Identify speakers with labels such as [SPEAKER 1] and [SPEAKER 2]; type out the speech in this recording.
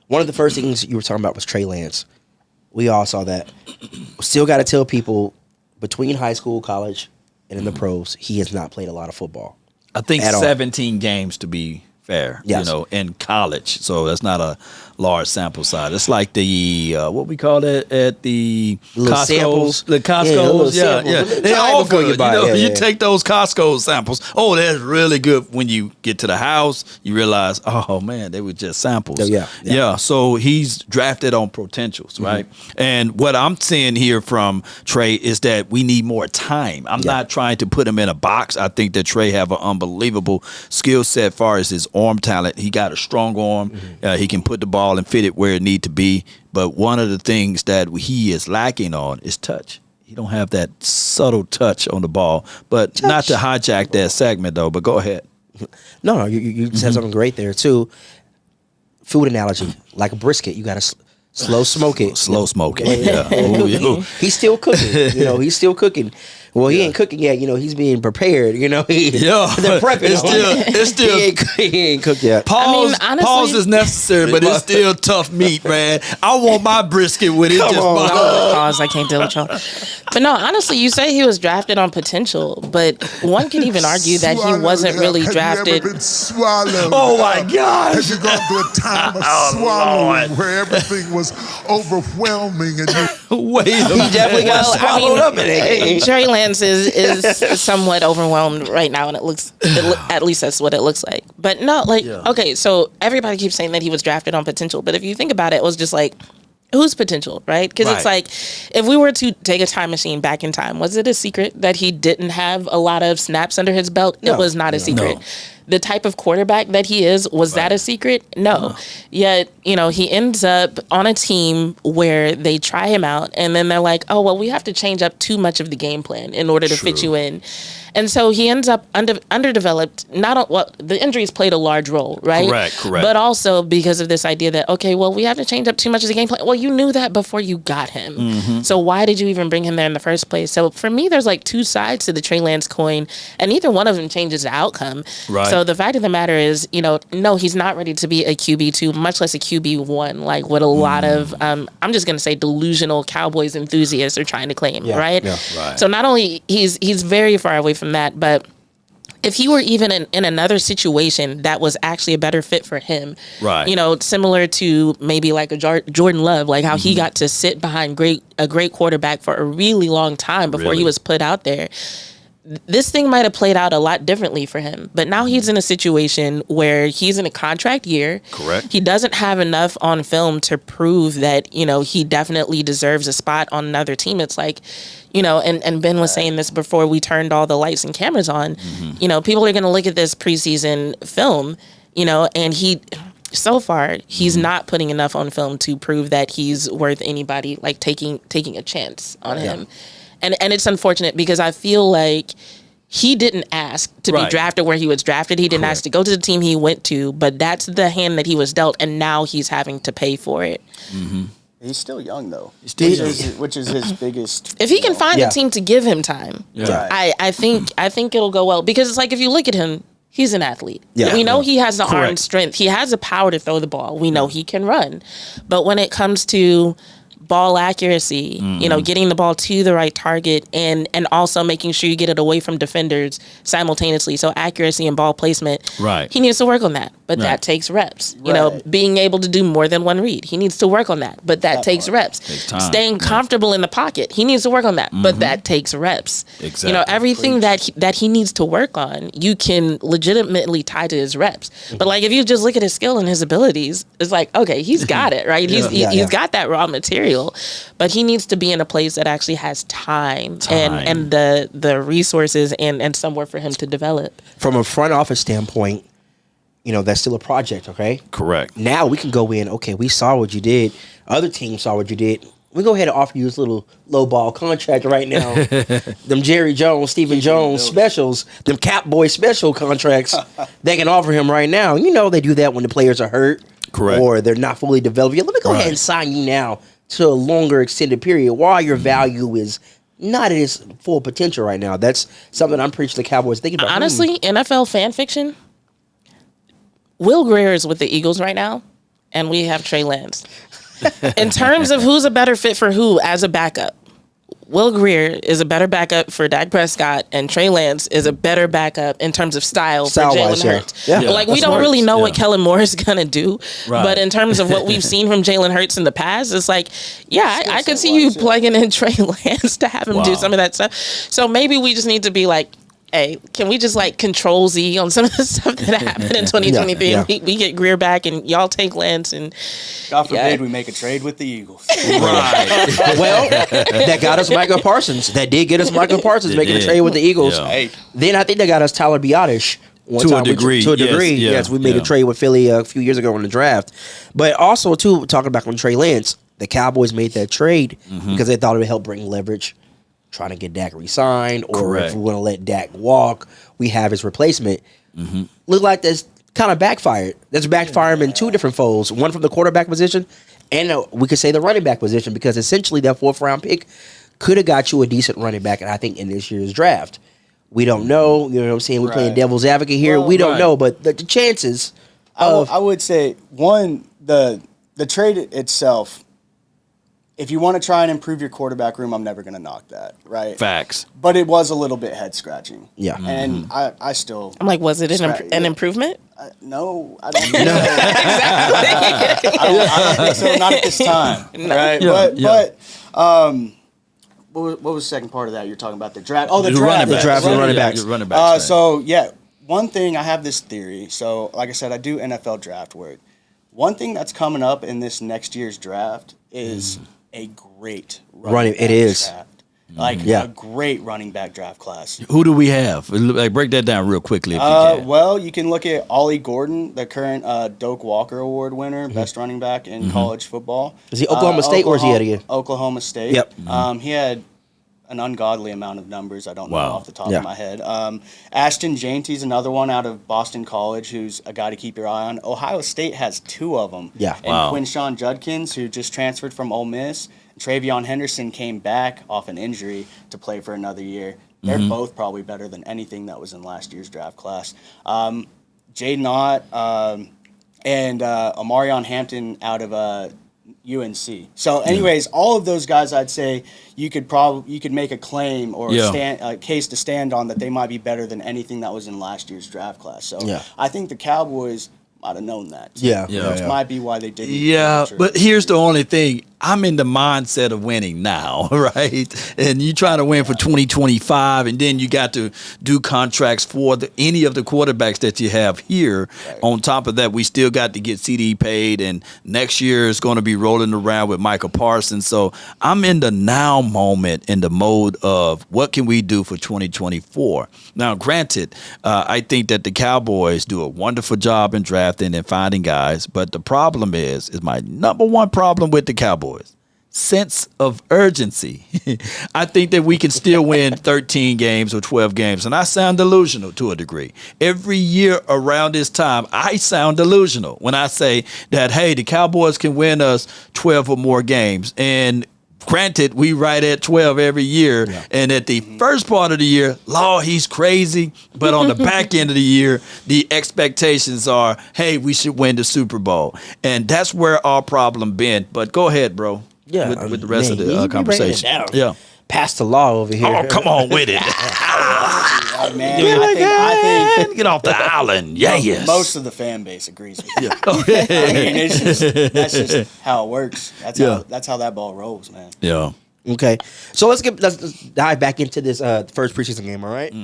[SPEAKER 1] one of the first things you were talking about was Trey Lance. We all saw that. Still got to tell people between high school, college, and in the pros, he has not played a lot of football.
[SPEAKER 2] I think 17 games to be fair,
[SPEAKER 1] yes.
[SPEAKER 2] In college. So that's not a large sample size. It's like the, what we call it at the Costco's.
[SPEAKER 1] Samples.
[SPEAKER 2] The Costco's, yeah. They all good. You take those Costco samples. Oh, that's really good. When you get to the house, you realize, oh, man, they were just samples. Yeah. So he's drafted on potentials, right? And what I'm seeing here from Trey is that we need more time. I'm not trying to put him in a box. I think that Trey have an unbelievable skill set as far as his arm talent. He got a strong arm. He can put the ball and fit it where it need to be. But one of the things that he is lacking on is touch. He don't have that subtle touch on the ball. But not to hijack that segment, though. But go ahead.
[SPEAKER 1] No, you said something great there, too. Food analogy. Like a brisket, you got to slow smoke it.
[SPEAKER 2] Slow smoke it, yeah.
[SPEAKER 1] He's still cooking. He's still cooking. Well, he ain't cooking yet. He's being prepared. They're prepping.
[SPEAKER 2] It's still
[SPEAKER 1] he ain't cooked yet.
[SPEAKER 2] Pause is necessary, but it's still tough meat, man. I want my brisket with it.
[SPEAKER 3] Pause. I can't deal with y'all. But no, honestly, you say he was drafted on potential, but one could even argue that he wasn't really drafted.
[SPEAKER 4] Oh
[SPEAKER 2] my God!
[SPEAKER 4] Have you gone through a time of swallowing where everything was overwhelming and
[SPEAKER 2] wait,
[SPEAKER 1] he definitely got swallowed up in it.
[SPEAKER 3] Trey Lance is somewhat overwhelmed right now, and at least that's what it looks like. But no, okay, so everybody keeps saying that he was drafted on potential, but if you think about it, it was just like, whose potential, right? Because it's like, if we were to take a time machine back in time, was it a secret that he didn't have a lot of snaps under his belt? No, it was not a secret. No. The type of quarterback that he is, was that a secret? No. Yet, he ends up on a team where they try him out, and then they're like, oh, well, we have to change up too much of the game plan in order to fit you in. And so he ends up underdeveloped. The injuries played a large role, right?
[SPEAKER 2] Correct.
[SPEAKER 3] But also because of this idea that, okay, well, we have to change up too much of the game plan. Well, you knew that before you got him. So why did you even bring him there in the first place? So for me, there's like two sides to the Trey Lance coin, and neither one of them changes the outcome.
[SPEAKER 2] Right.
[SPEAKER 3] So the fact of the matter is, no, he's not ready to be a QB2, much less a QB1, like what a lot of, I'm just going to say delusional Cowboys enthusiasts are trying to claim, right? Yeah, right. So not only he's very far away from that, but if he were even in another situation that was actually a better fit for him, right? Similar to maybe like a Jordan Love, like how he got to sit behind a great quarterback for a really long time before he was put out there. This thing might have played out a lot differently for him, but now he's in a situation where he's in a contract year.
[SPEAKER 2] Correct.
[SPEAKER 3] He doesn't have enough on film to prove that, he definitely deserves a spot on another team. It's like, and Ben was saying this before we turned all the lights and cameras on, people are going to look at this preseason film, and so far, he's not putting enough on film to prove that he's worth anybody like taking a chance on him. And it's unfortunate because I feel like he didn't ask to be drafted where he was drafted. He didn't ask to go to the team he went to, but that's the hand that he was dealt, and now he's having to pay for it.
[SPEAKER 5] He's still young, though.
[SPEAKER 1] Which
[SPEAKER 5] is his biggest.
[SPEAKER 3] If he can find a team to give him time, I think it'll go well. Because it's like, if you look at him, he's an athlete. Yeah. We know he has the arm strength. He has the power to throw the ball. We know he can run. But when it comes to ball accuracy, getting the ball to the right target and also making sure you get it away from defenders simultaneously. So accuracy and ball placement.
[SPEAKER 2] Right.
[SPEAKER 3] He needs to work on that, but that takes reps. Being able to do more than one read. He needs to work on that, but that takes reps.
[SPEAKER 2] Takes time.
[SPEAKER 3] Staying comfortable in the pocket. He needs to work on that, but that takes reps.
[SPEAKER 2] Exactly.
[SPEAKER 3] Everything that he needs to work on, you can legitimately tie to his reps. But like, if you just look at his skill and his abilities, it's like, okay, he's got it, right? He's got that raw material. But he needs to be in a place that actually has time. And the resources and somewhere for him to develop.
[SPEAKER 1] From a front office standpoint, that's still a project, okay?
[SPEAKER 2] Correct.
[SPEAKER 1] Now we can go in, okay, we saw what you did. Other teams saw what you did. We go ahead and offer you this little low ball contract right now. Them Jerry Jones, Stephen Jones specials, them Cap Boy special contracts they can offer him right now. They do that when the players are hurt.
[SPEAKER 2] Correct.
[SPEAKER 1] Or they're not fully developed. Let me go ahead and sign you now to a longer extended period while your value is not at its full potential right now. That's something I'm pretty sure the Cowboys thinking about.
[SPEAKER 3] Honestly, NFL fan fiction, Will Greer is with the Eagles right now. and we have Trey Lance. In terms of who's a better fit for who as a backup, Will Grier is a better backup for Dak Prescott, and Trey Lance is a better backup in terms of style for Jalen Hurts.
[SPEAKER 1] Yeah.
[SPEAKER 3] Like, we don't really know what Kellen Moore is going to do, but in terms of what we've seen from Jalen Hurts in the past, it's like, I could see you plugging in Trey Lance to have him do some of that stuff. So maybe we just need to be like, hey, can we just like Control Z on some of the stuff that happened in 2023? We get Grier back and y'all take Lance, and
[SPEAKER 5] God forbid we make a trade with the Eagles.
[SPEAKER 2] Right.
[SPEAKER 1] Well, that got us Michael Parsons. That did get us Michael Parsons making a trade with the Eagles.
[SPEAKER 2] Yeah.
[SPEAKER 5] Hey.
[SPEAKER 1] Then I think they got us Tyler Biotish.
[SPEAKER 2] To a degree.
[SPEAKER 1] Yes, we made a trade with Philly a few years ago in the draft. But also, too, talking back on Trey Lance, the Cowboys made that trade because they thought it would help bring leverage, trying to get Dak re-signed, or if we want to let Dak walk, we have his replacement. Look like that's kind of backfired. That's backfired in two different folds. One from the quarterback position, and we could say the running back position, because essentially that 4th round pick could have got you a decent running back, and I think in this year's draft. We don't know. You know what I'm saying? We're playing devil's advocate here. Well, we don't know, but the chances of...
[SPEAKER 5] I would say, one, the trade itself, if you want to try and improve your quarterback room, I'm never going to knock that, right?
[SPEAKER 2] Facts.
[SPEAKER 5] But it was a little bit head-scratching.
[SPEAKER 1] Yeah.
[SPEAKER 5] And I still...
[SPEAKER 3] I'm like, was it an improvement?
[SPEAKER 5] No, I don't know. Exactly. I don't think so, not at this time, right? But what was the second part of that? You're talking about the draft. Oh, the draft.
[SPEAKER 1] The draft and running backs.
[SPEAKER 5] One thing, I have this theory. So, like I said, I do NFL draft work. One thing that's coming up in this next year's draft is a great running back draft. Like a great running back draft class.
[SPEAKER 2] Who do we have? Like, break that down real quickly if you can.
[SPEAKER 5] Well, you can look at Ollie Gordon, the current Doak Walker Award winner, best running back in college football.
[SPEAKER 1] Is he Oklahoma State or is he out again?
[SPEAKER 5] Oklahoma State.
[SPEAKER 1] Yep.
[SPEAKER 5] He had an ungodly amount of numbers. I don't know off the top of my head. Ashton Jainty's another one out of Boston College, who's a guy to keep your eye on. Ohio State has 2 of them.
[SPEAKER 1] Yeah.
[SPEAKER 5] And Quinshawn Judkins, who just transferred from Ole Miss. Travion Henderson came back off an injury to play for another year. They're both probably better than anything that was in last year's draft class. Jaden Ott and Amarion Hampton out of UNC. So, anyways, all of those guys, I'd say you could make a claim or a case to stand on that they might be better than anything that was in last year's draft class. So, I think the Cowboys might have known that. Which might be why they didn't.
[SPEAKER 2] Yeah, but here's the only thing. I'm in the mindset of winning now, right? And you try to win for 2025, and then you got to do contracts for any of the quarterbacks that you have here. Right. On top of that, we still got to get CD paid, and next year is going to be rolling around with Michael Parsons. So I'm in the now moment, in the mode of what can we do for 2024. Now, granted, I think that the Cowboys do a wonderful job in drafting and finding guys, but the problem is my number one problem with the Cowboys. Sense of urgency. I think that we can still win 13 games or 12 games, and I sound delusional to a degree. Every year around this time, I sound delusional when I say that, hey, the Cowboys can win us 12 or more games. And granted, we right at 12 every year, and at the first part of the year, he's crazy. But on the back end of the year, the expectations are, hey, we should win the Super Bowl. And that's where our problem been. But go ahead, bro.
[SPEAKER 1] Yeah,
[SPEAKER 2] with the rest of the conversation.
[SPEAKER 1] Yeah, pass the law over here.
[SPEAKER 2] Oh, come on with it.
[SPEAKER 5] Man, I think
[SPEAKER 2] get off the island. Yes.
[SPEAKER 5] Most of the fan base agrees with you. I mean, that's just how it works. That's how that ball rolls, man.
[SPEAKER 2] Yeah.
[SPEAKER 1] Okay, so let's dive back into this first preseason game. All right.